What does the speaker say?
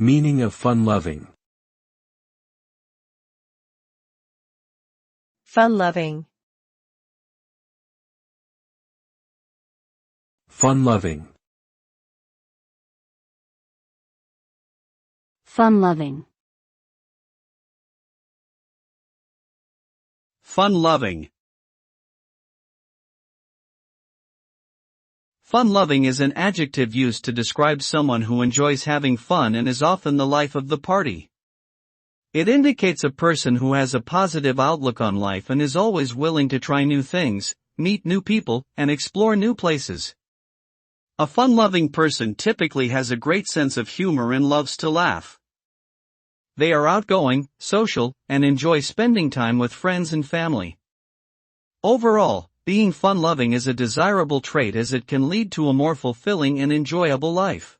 Meaning of fun-loving. Fun-loving. Fun-loving. Fun-loving. Fun-loving. Fun-loving is an adjective used to describe someone who enjoys having fun and is often the life of the party. It indicates a person who has a positive outlook on life and is always willing to try new things, meet new people, and explore new places. A fun-loving person typically has a great sense of humor and loves to laugh. They are outgoing, social, and enjoy spending time with friends and family. Overall, being fun-loving is a desirable trait as it can lead to a more fulfilling and enjoyable life.